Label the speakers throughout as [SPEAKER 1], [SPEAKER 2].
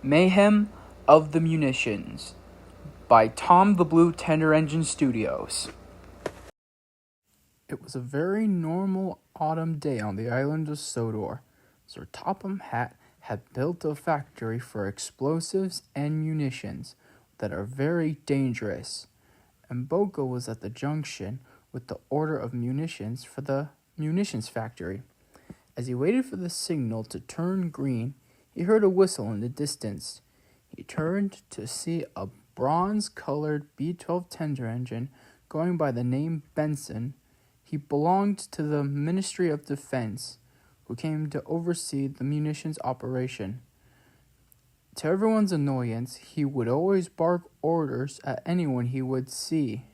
[SPEAKER 1] Mayhem of the Munitions by Tom the Blue Tender Engine Studios. It was a very normal autumn day on the island of Sodor. Sir Topham Hatt had built a factory for explosives and munitions that are very dangerous, and Boko was at the junction with the order of munitions for the munitions factory. As he waited for the signal to turn green, he heard a whistle in the distance. He turned to see a bronze-colored B-12 tender engine going by the name Benson. He belonged to the Ministry of Defense, who came to oversee the munitions operation. To everyone's annoyance, he would always bark orders at anyone he would see.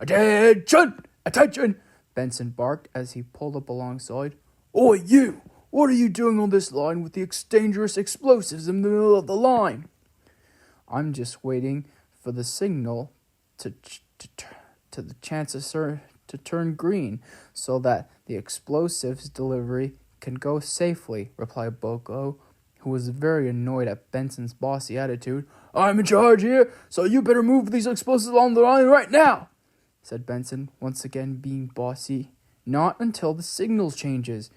[SPEAKER 1] "Attention! Attention!" Benson barked as he pulled up alongside. "Oi, you! What are you doing on this line with the dangerous explosives in the middle of the line?" "I'm just waiting for the signal to the chances to turn green so that the explosives delivery can go safely," replied Boko, who was very annoyed at Benson's bossy attitude. "I'm in charge here, so you better move these explosives on the line right now," said Benson, once again being bossy. "Not until the signal changes,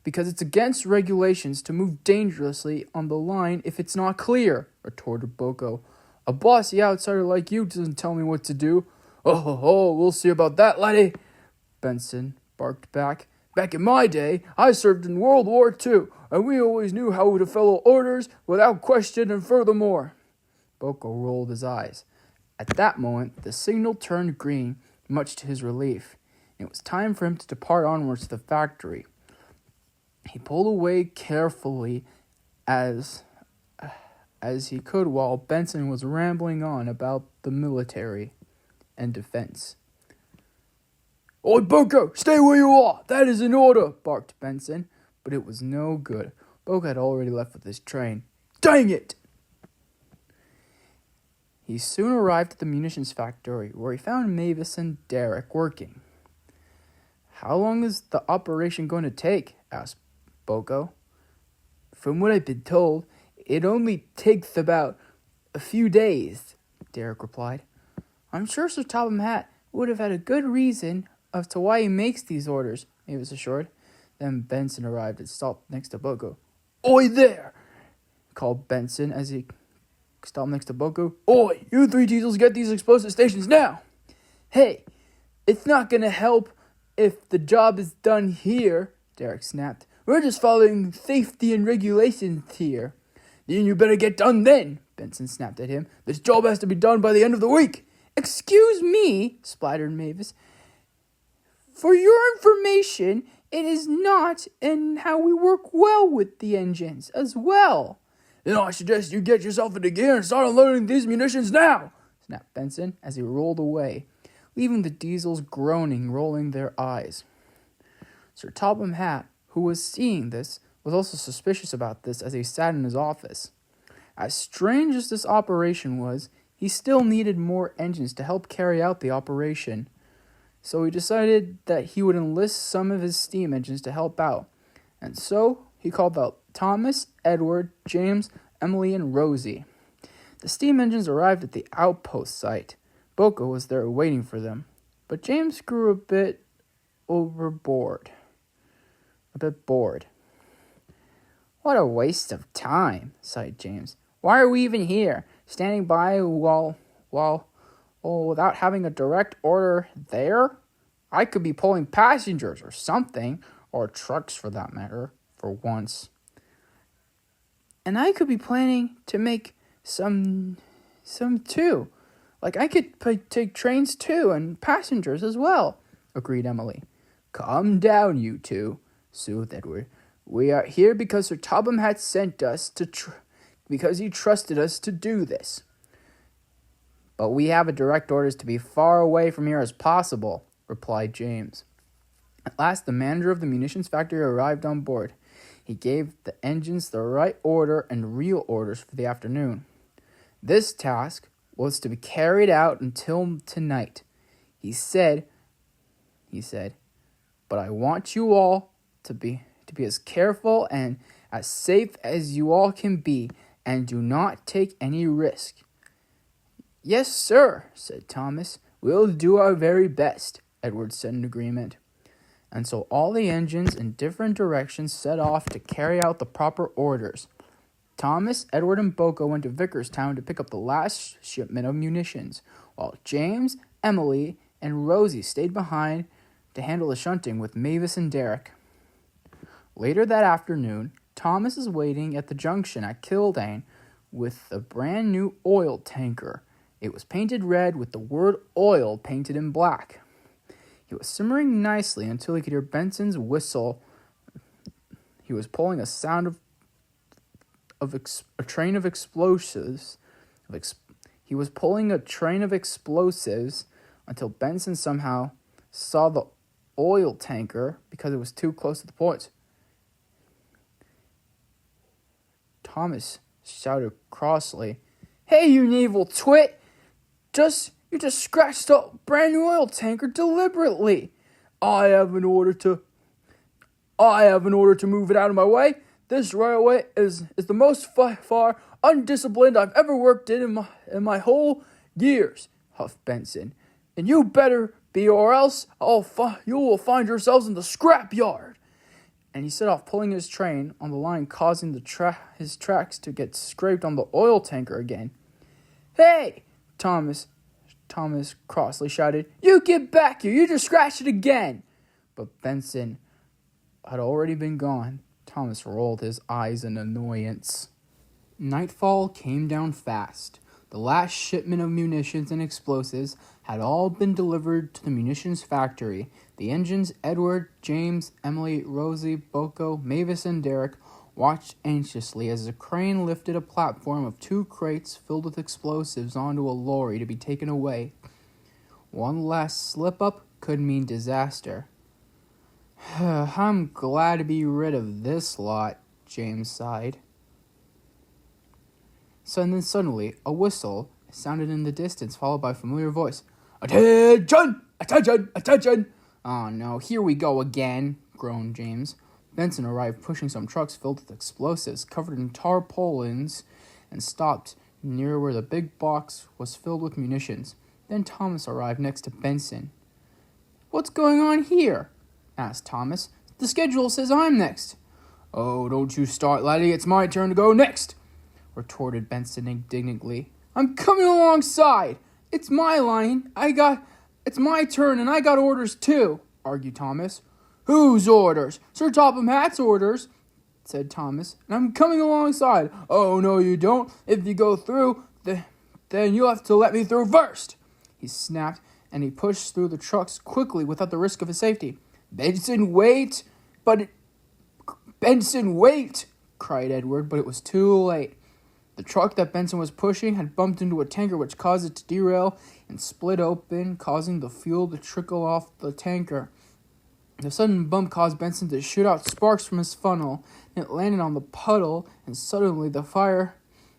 [SPEAKER 1] because it's against regulations to move dangerously on the line if it's not clear," retorted Boko. "A bossy outsider like you doesn't tell me what to do." "Oh, we'll see about that, laddie," Benson barked back. "Back in my day, I served in World War II, and we always knew how to follow orders without question, and furthermore." Boko rolled his eyes. At that moment, the signal turned green, much to his relief. It was time for him to depart onwards to the factory. He pulled away carefully as he could while Benson was rambling on about the military and defense. "Oi, Boko, stay where you are! That is an order!" barked Benson, but it was no good. Boko had already left with his train. "Dang it!" He soon arrived at the munitions factory, where he found Mavis and Derek working. "How long is the operation going to take?" asked Boko. "From what I've been told, it only takes about a few days," Derek replied. "I'm sure Sir Topham Hatt would have had a good reason as to why he makes these orders," Mavis assured. Then Benson arrived and stopped next to Boko. "Oi there!" called Benson as he stopped next to Boko. "Oi, you three diesels, get these explosive stations now!" "Hey, it's not gonna help if the job is done here," Derek snapped. "We're just following safety and regulations here." "Then you better get done then," Benson snapped at him. "This job has to be done by the end of the week." "Excuse me," splattered Mavis. "For your information, it is not, and how we work well with the engines as well." "Then I suggest you get yourself into gear and start unloading these munitions now," snapped Benson as he rolled away, leaving the diesels groaning, rolling their eyes. Sir Topham Hatt, who was seeing this, was also suspicious about this as he sat in his office. As strange as this operation was, he still needed more engines to help carry out the operation. So he decided that he would enlist some of his steam engines to help out. And so he called out Thomas, Edward, James, Emily, and Rosie. The steam engines arrived at the outpost site. Boko was there waiting for them. But James grew a bit bored. "What a waste of time," sighed James. "Why are we even here, standing by without having a direct order there? I could be pulling passengers or something, or trucks for that matter, for once. And I could be planning to make some too. Like I could take trains too, and passengers as well," agreed Emily. "Calm down, you two," soothed Edward. "We are here because Sir Topham Hatt sent us because he trusted us to do this. But we have a direct orders to be far away from here as possible," replied James. At last, the manager of the munitions factory arrived on board. He gave the engines the right order and real orders for the afternoon. This task was to be carried out until tonight. He said, "But I want you all to be as careful and as safe as you all can be, and do not take any risk." "Yes, sir," said Thomas. "We'll do our very best," Edward said in agreement. And so all the engines in different directions set off to carry out the proper orders. Thomas, Edward, and Boko went to Vickerstown to pick up the last shipment of munitions, while James, Emily, and Rosie stayed behind to handle the shunting with Mavis and Derek. Later that afternoon, Thomas is waiting at the junction at Kildane with a brand new oil tanker. It was painted red with the word oil painted in black. He was simmering nicely until he could hear Benson's whistle. He was pulling a sound of a train of explosives. He was pulling a train of explosives until Benson somehow saw the oil tanker because it was too close to the port. Thomas shouted crossly, "Hey, you naval twit! You just scratched a brand new oil tanker deliberately. I have an order to move it out of my way. This railway is the most far undisciplined I've ever worked in my whole years," huffed Benson. "And you better be, or else you will find yourselves in the scrap yard." And he set off pulling his train on the line, causing his tracks to get scraped on the oil tanker again. "Hey!" Thomas crossly shouted. "You get back here! You just scratched it again!" But Benson had already been gone. Thomas rolled his eyes in annoyance. Nightfall came down fast. The last shipment of munitions and explosives had all been delivered to the munitions factory. The engines, Edward, James, Emily, Rosie, Boko, Mavis, and Derek watched anxiously as the crane lifted a platform of 2 crates filled with explosives onto a lorry to be taken away. One last slip-up could mean disaster. "I'm glad to be rid of this lot," James sighed. So then suddenly, a whistle sounded in the distance, followed by a familiar voice. "Attention! Attention! Attention!" "Oh no, here we go again," groaned James. Benson arrived pushing some trucks filled with explosives covered in tarpaulins and stopped near where the big box was filled with munitions. Then Thomas arrived next to Benson. "What's going on here?" asked Thomas. "The schedule says I'm next." "Oh, don't you start, laddie. It's my turn to go next," retorted Benson indignantly. "I'm coming alongside. It's my line. It's my turn, and I got orders too," argued Thomas. "Whose orders?" "Sir Topham Hatt's orders," said Thomas. "And I'm coming alongside." "Oh, no, you don't. If you go through, then you'll have to let me through first," he snapped, and he pushed through the trucks quickly without the risk of his safety. Benson, wait!" "Benson, wait!" cried Edward, but it was too late. The truck that Benson was pushing had bumped into a tanker, which caused it to derail and split open, causing the fuel to trickle off the tanker. The sudden bump caused Benson to shoot out sparks from his funnel, and it landed on the puddle, and suddenly the fire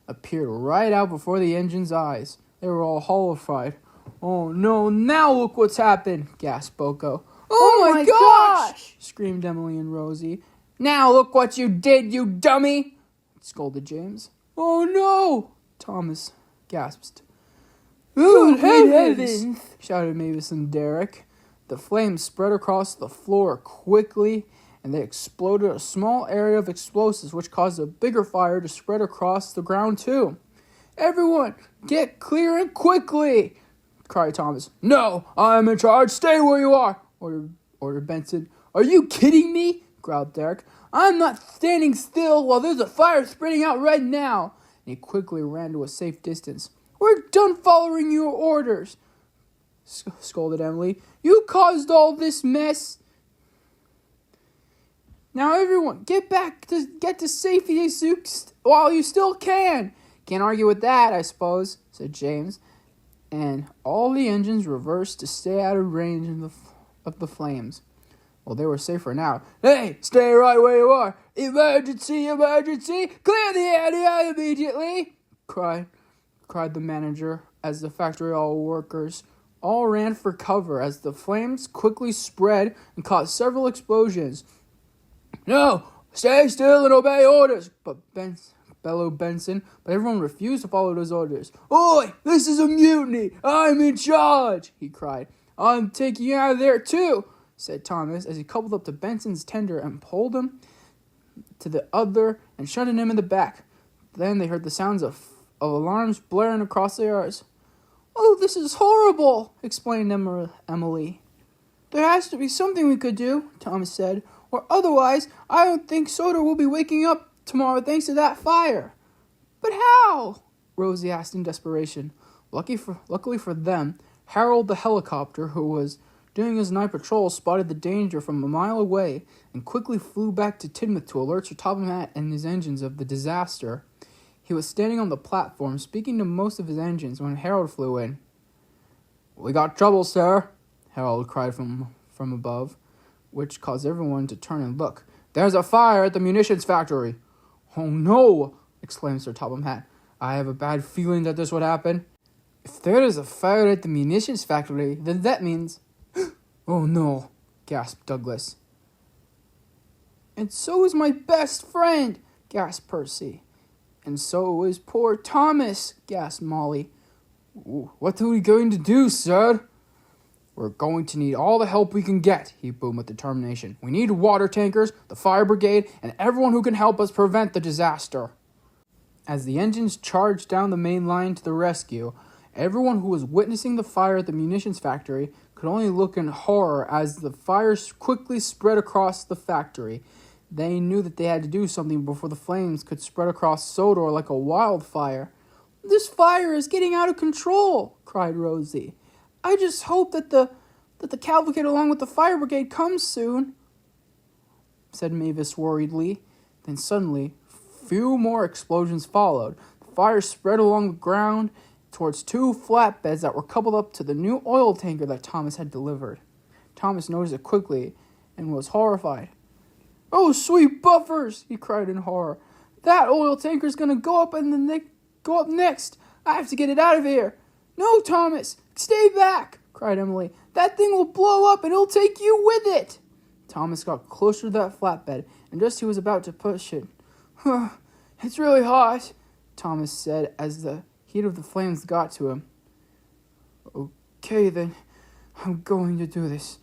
[SPEAKER 1] appeared right out before the engine's eyes. They were all horrified. "Oh no, now look what's happened!" gasped Boko. "Oh my gosh!" screamed Emily and Rosie. "Now look what you did, you dummy!" scolded James. "Oh no!" Thomas gasped. "Good heavens!" shouted Mavis and Derek. The flames spread across the floor quickly, and they exploded a small area of explosives, which caused a bigger fire to spread across the ground too. "Everyone, get clear and quickly!" cried Thomas. "No, I'm in charge. Stay where you are," ordered Benson. "Are you kidding me?" growled Derek. "I'm not standing still while there's a fire spreading out right now." And he quickly ran to a safe distance. "We're done following your orders," scolded Emily. "You caused all this mess. Now everyone, get to safety while you still can." "Can't argue with that, I suppose," said James. And all the engines reversed to stay out of range of the flames. Well, they were safer now. "Hey, stay right where you are! Emergency, emergency! Clear the area immediately!" cried the manager as the factory workers all ran for cover as the flames quickly spread and caused several explosions. "No, stay still and obey orders!" But bellowed Benson, but everyone refused to follow his orders. "Oi, this is a mutiny! I'm in charge!" he cried. "I'm taking you out of there too," said Thomas, as he coupled up to Benson's tender and pulled him to the other and shunted him in the back. Then they heard the sounds of alarms blaring across the yards. "Oh, this is horrible," explained Emily. "There has to be something we could do," Thomas said, "or otherwise I don't think Soda will be waking up tomorrow thanks to that fire." "But how?" Rosie asked in desperation. Luckily for them, Harold the helicopter, who was doing his night patrol, spotted the danger from a mile away and quickly flew back to Tidmouth to alert Sir Topham Hatt and his engines of the disaster. He was standing on the platform, speaking to most of his engines, when Harold flew in. "We got trouble, sir," Harold cried from above, which caused everyone to turn and look. "There's a fire at the munitions factory." "Oh, no!" exclaimed Sir Topham Hatt. "I have a bad feeling that this would happen." "If there is a fire at the munitions factory, then that means—" "Oh, no," gasped Douglas. "And so is my best friend," gasped Percy. "And so is poor Thomas," gasped Molly. "What are we going to do, sir?" "We're going to need all the help we can get," he boomed with determination. "We need water tankers, the fire brigade, and everyone who can help us prevent the disaster." As the engines charged down the main line to the rescue, everyone who was witnessing the fire at the munitions factory could only look in horror as the fire quickly spread across the factory. They knew that they had to do something before the flames could spread across Sodor like a wildfire. "This fire is getting out of control," cried Rosie. "I just hope that the cavalcade along with the fire brigade comes soon," said Mavis worriedly. Then suddenly, few more explosions followed. The fire spread along the ground towards two flatbeds that were coupled up to the new oil tanker that Thomas had delivered. Thomas noticed it quickly and was horrified. "Oh, sweet buffers!" he cried in horror. "That oil tanker's going to go up next. I have to get it out of here." "No, Thomas, stay back," cried Emily. "That thing will blow up and it'll take you with it." Thomas got closer to that flatbed, and just as he was about to push it. "It's really hot," Thomas said as the heat of the flames got to him. "Okay, then, I'm going to do this.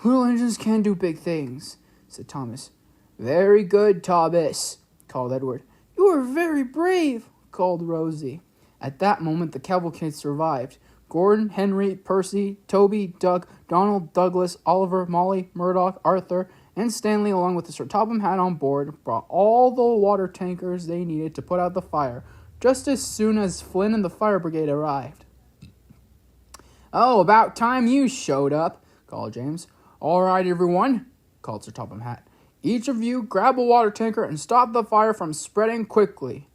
[SPEAKER 1] Little engines can do big things," said Thomas. "Very good, Thomas," called Edward. "You are very brave," called Rosie. At that moment, the cavalcade survived. Gordon, Henry, Percy, Toby, Doug, Donald, Douglas, Oliver, Molly, Murdoch, Arthur, and Stanley, along with the Sir Topham Hatt on board, brought all the water tankers they needed to put out the fire, just as soon as Flynn and the fire brigade arrived. "Oh, about time you showed up," called James. "All right, everyone," called Sir Topham Hatt. "Each of you grab a water tanker and stop the fire from spreading quickly."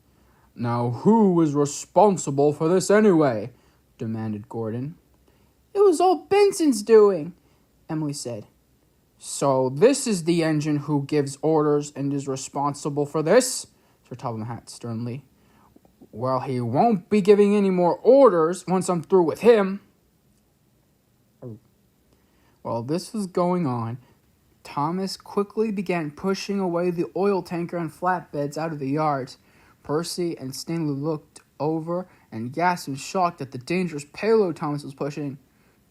[SPEAKER 1] "Now who is responsible for this anyway?" demanded Gordon. "It was all Benson's doing," Emily said. "So this is the engine who gives orders and is responsible for this?" Sir Topham Hatt sternly. "Well, he won't be giving any more orders once I'm through with him." While this was going on, Thomas quickly began pushing away the oil tanker and flatbeds out of the yards. Percy and Stanley looked over and gasped in shock at the dangerous payload Thomas was pushing.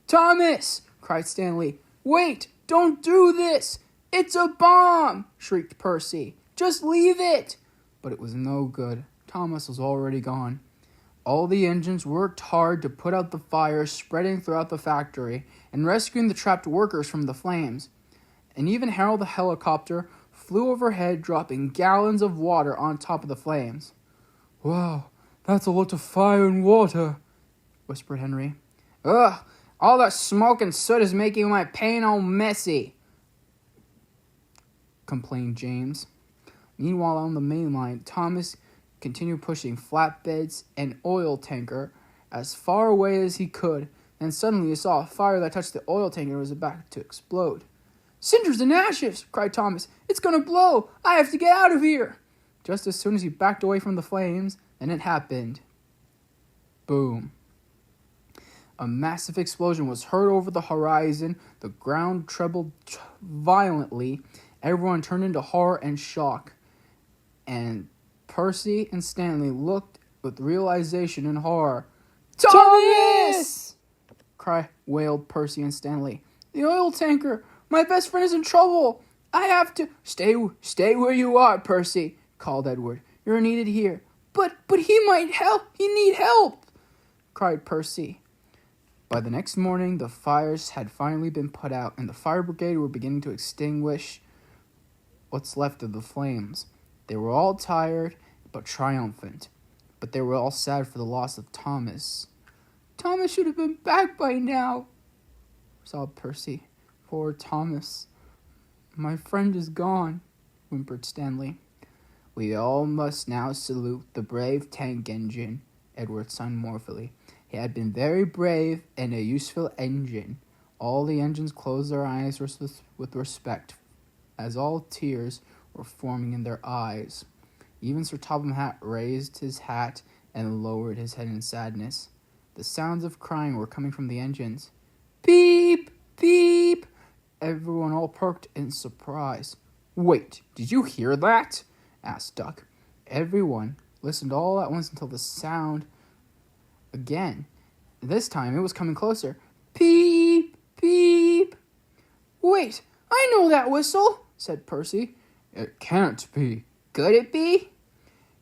[SPEAKER 1] "Thomas!" cried Stanley. "Wait! Don't do this! It's a bomb!" shrieked Percy. "Just leave it!" But it was no good. Thomas was already gone. All the engines worked hard to put out the fire spreading throughout the factory and rescuing the trapped workers from the flames. And even Harold the helicopter flew overhead, dropping gallons of water on top of the flames. "Wow, that's a lot of fire and water," whispered Henry. "Ugh, all that smoke and soot is making my paint all messy," complained James. Meanwhile, on the main line, Thomas continued pushing flatbeds and oil tanker as far away as he could. Then suddenly he saw a fire that touched the oil tanker and was about to explode. "Cinders and ashes!" cried Thomas. "It's going to blow! I have to get out of here!" Just as soon as he backed away from the flames, then it happened. Boom. A massive explosion was heard over the horizon. The ground trembled violently. Everyone turned into horror and shock. And Percy and Stanley looked with realization and horror. "Thomas!" wailed Percy and Stanley. "The oil tanker! My best friend is in trouble! I have to—" Stay where you are, Percy," called Edward. "You're needed here." But he might help! He need help!" cried Percy. By the next morning, the fires had finally been put out, and the fire brigade were beginning to extinguish what's left of the flames. They were all tired, but triumphant. But they were all sad for the loss of Thomas. "Thomas should have been back by now," sobbed Percy. "Poor Thomas. My friend is gone," whimpered Stanley. "We all must now salute the brave tank engine," Edward signed mournfully. "He had been very brave and a useful engine." All the engines closed their eyes with respect, as all tears were forming in their eyes. Even Sir Topham Hatt raised his hat and lowered his head in sadness. The sounds of crying were coming from the engines. "Beep! Beep!" Everyone all perked in surprise. "Wait, did you hear that?" asked Duck. Everyone listened all at once until the sound again. This time it was coming closer. "Beep! Beep!" "Wait, I know that whistle," said Percy. "It can't be. Could it be?"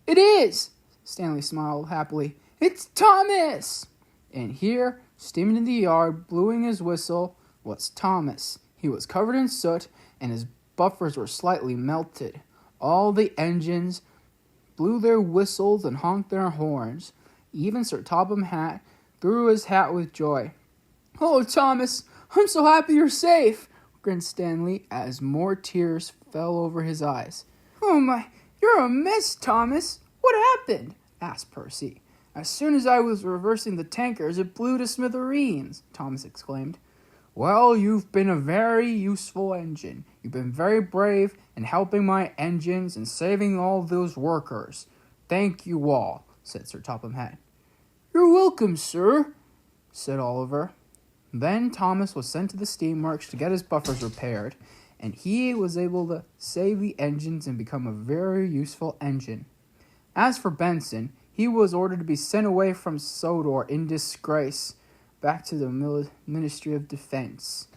[SPEAKER 1] "It is!" Stanley smiled happily. "It's Thomas!" And here, steaming in the yard, blowing his whistle, was Thomas. He was covered in soot, and his buffers were slightly melted. All the engines blew their whistles and honked their horns. Even Sir Topham Hatt threw his hat with joy. "Oh, Thomas, I'm so happy you're safe," grinned Stanley as more tears fell over his eyes. "Oh my, you're a mess, Thomas. What happened?" asked Percy. "As soon as I was reversing the tankers, it blew to smithereens," Thomas exclaimed. "Well, you've been a very useful engine. You've been very brave in helping my engines and saving all those workers. Thank you all," said Sir Topham Hatt. "You're welcome, sir," said Oliver. Then Thomas was sent to the steamworks to get his buffers repaired, and he was able to save the engines and become a very useful engine. As for Benson, he was ordered to be sent away from Sodor in disgrace, back to the Ministry of Defense.